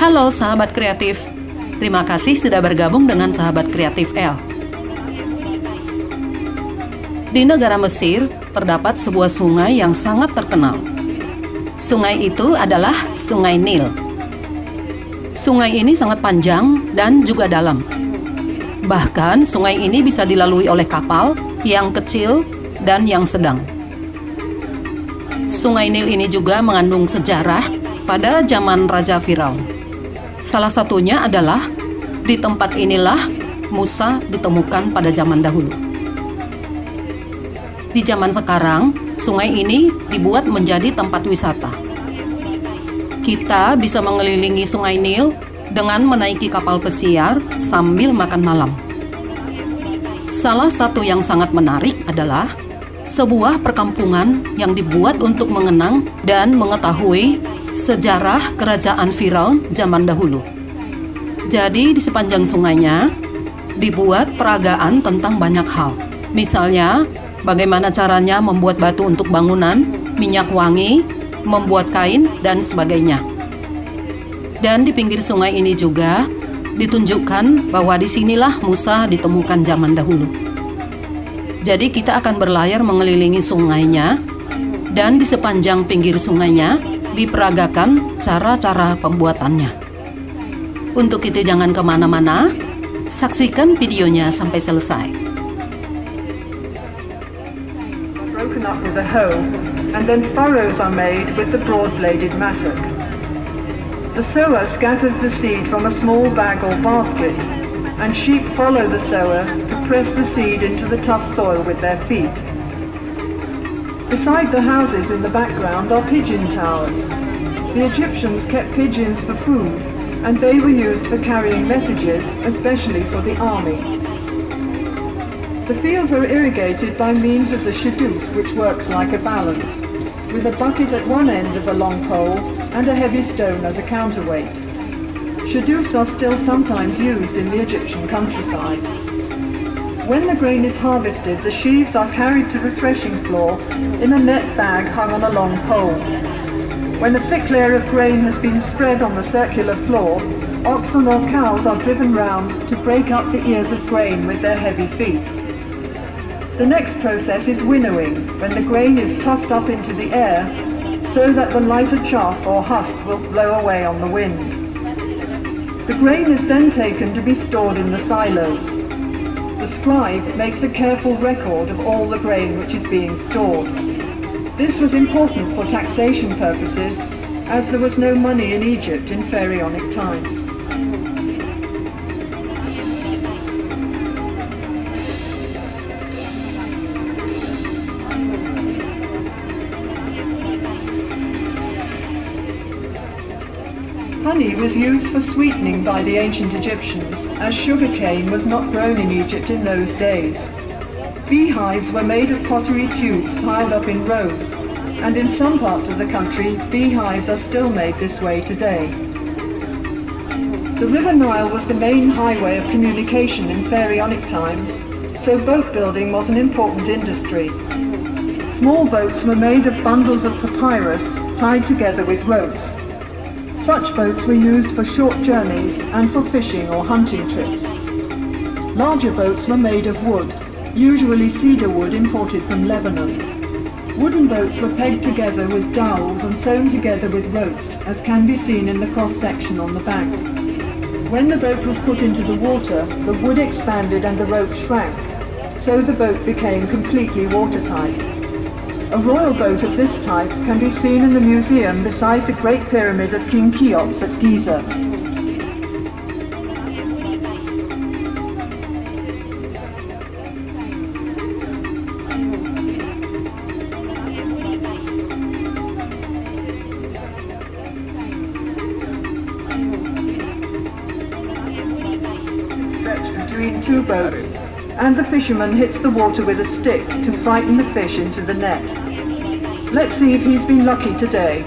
Halo sahabat kreatif, terima kasih sudah bergabung dengan sahabat kreatif L. Di negara Mesir, terdapat sebuah sungai yang sangat terkenal. Sungai itu adalah Sungai Nil. Sungai ini sangat panjang dan juga dalam. Bahkan sungai ini bisa dilalui oleh kapal yang kecil dan yang sedang. Sungai Nil ini juga mengandung sejarah pada zaman Raja Firaun. Salah satunya adalah di tempat inilah Musa ditemukan pada zaman dahulu. Di zaman sekarang, sungai ini dibuat menjadi tempat wisata. Kita bisa mengelilingi Sungai Nil dengan menaiki kapal pesiar sambil makan malam. Salah satu yang sangat menarik adalah sebuah perkampungan yang dibuat untuk mengenang dan mengetahui sejarah kerajaan Firaun zaman dahulu. Jadi di sepanjang sungainya dibuat peragaan tentang banyak hal. Misalnya, bagaimana caranya membuat batu untuk bangunan, minyak wangi, membuat kain, dan sebagainya. Dan di pinggir sungai ini juga ditunjukkan bahwa disinilah Musa ditemukan zaman dahulu. Jadi kita akan berlayar mengelilingi sungainya, dan di sepanjang pinggir sungainya diperagakan cara-cara pembuatannya. Untuk itu jangan kemana-mana, saksikan videonya sampai selesai. Broken up with a hoe, and then furrows are made with the broad-bladed mattock. The sower scatters the seed from a small bag or basket, and sheep follow the sower to press the seed into the tough soil with their feet. Beside the houses in the background are pigeon towers. The Egyptians kept pigeons for food, and they were used for carrying messages, especially for the army. The fields are irrigated by means of the shadoof, which works like a balance, with a bucket at one end of a long pole and a heavy stone as a counterweight. Shadoofs are still sometimes used in the Egyptian countryside. When the grain is harvested, the sheaves are carried to the threshing floor in a net bag hung on a long pole. When a thick layer of grain has been spread on the circular floor, oxen or cows are driven round to break up the ears of grain with their heavy feet. The next process is winnowing, when the grain is tossed up into the air so that the lighter chaff or husk will blow away on the wind. The grain is then taken to be stored in the silos. The scribe makes a careful record of all the grain which is being stored. This was important for taxation purposes, as there was no money in Egypt in Pharaonic times. Honey was used for sweetening by the ancient Egyptians, as sugarcane was not grown in Egypt in those days. Beehives were made of pottery tubes piled up in rows, and in some parts of the country, beehives are still made this way today. The River Nile was the main highway of communication in Pharaonic times, so boat building was an important industry. Small boats were made of bundles of papyrus tied together with ropes. Such boats were used for short journeys and for fishing or hunting trips. Larger boats were made of wood, usually cedar wood imported from Lebanon. Wooden boats were pegged together with dowels and sewn together with ropes, as can be seen in the cross-section on the back. When the boat was put into the water, the wood expanded and the rope shrank, so the boat became completely watertight. A royal boat of this type can be seen in the museum beside the Great Pyramid of King Cheops at Giza. Stretched between two boats, and the fisherman hits the water with a stick to frighten the fish into the net. Let's see if he's been lucky today.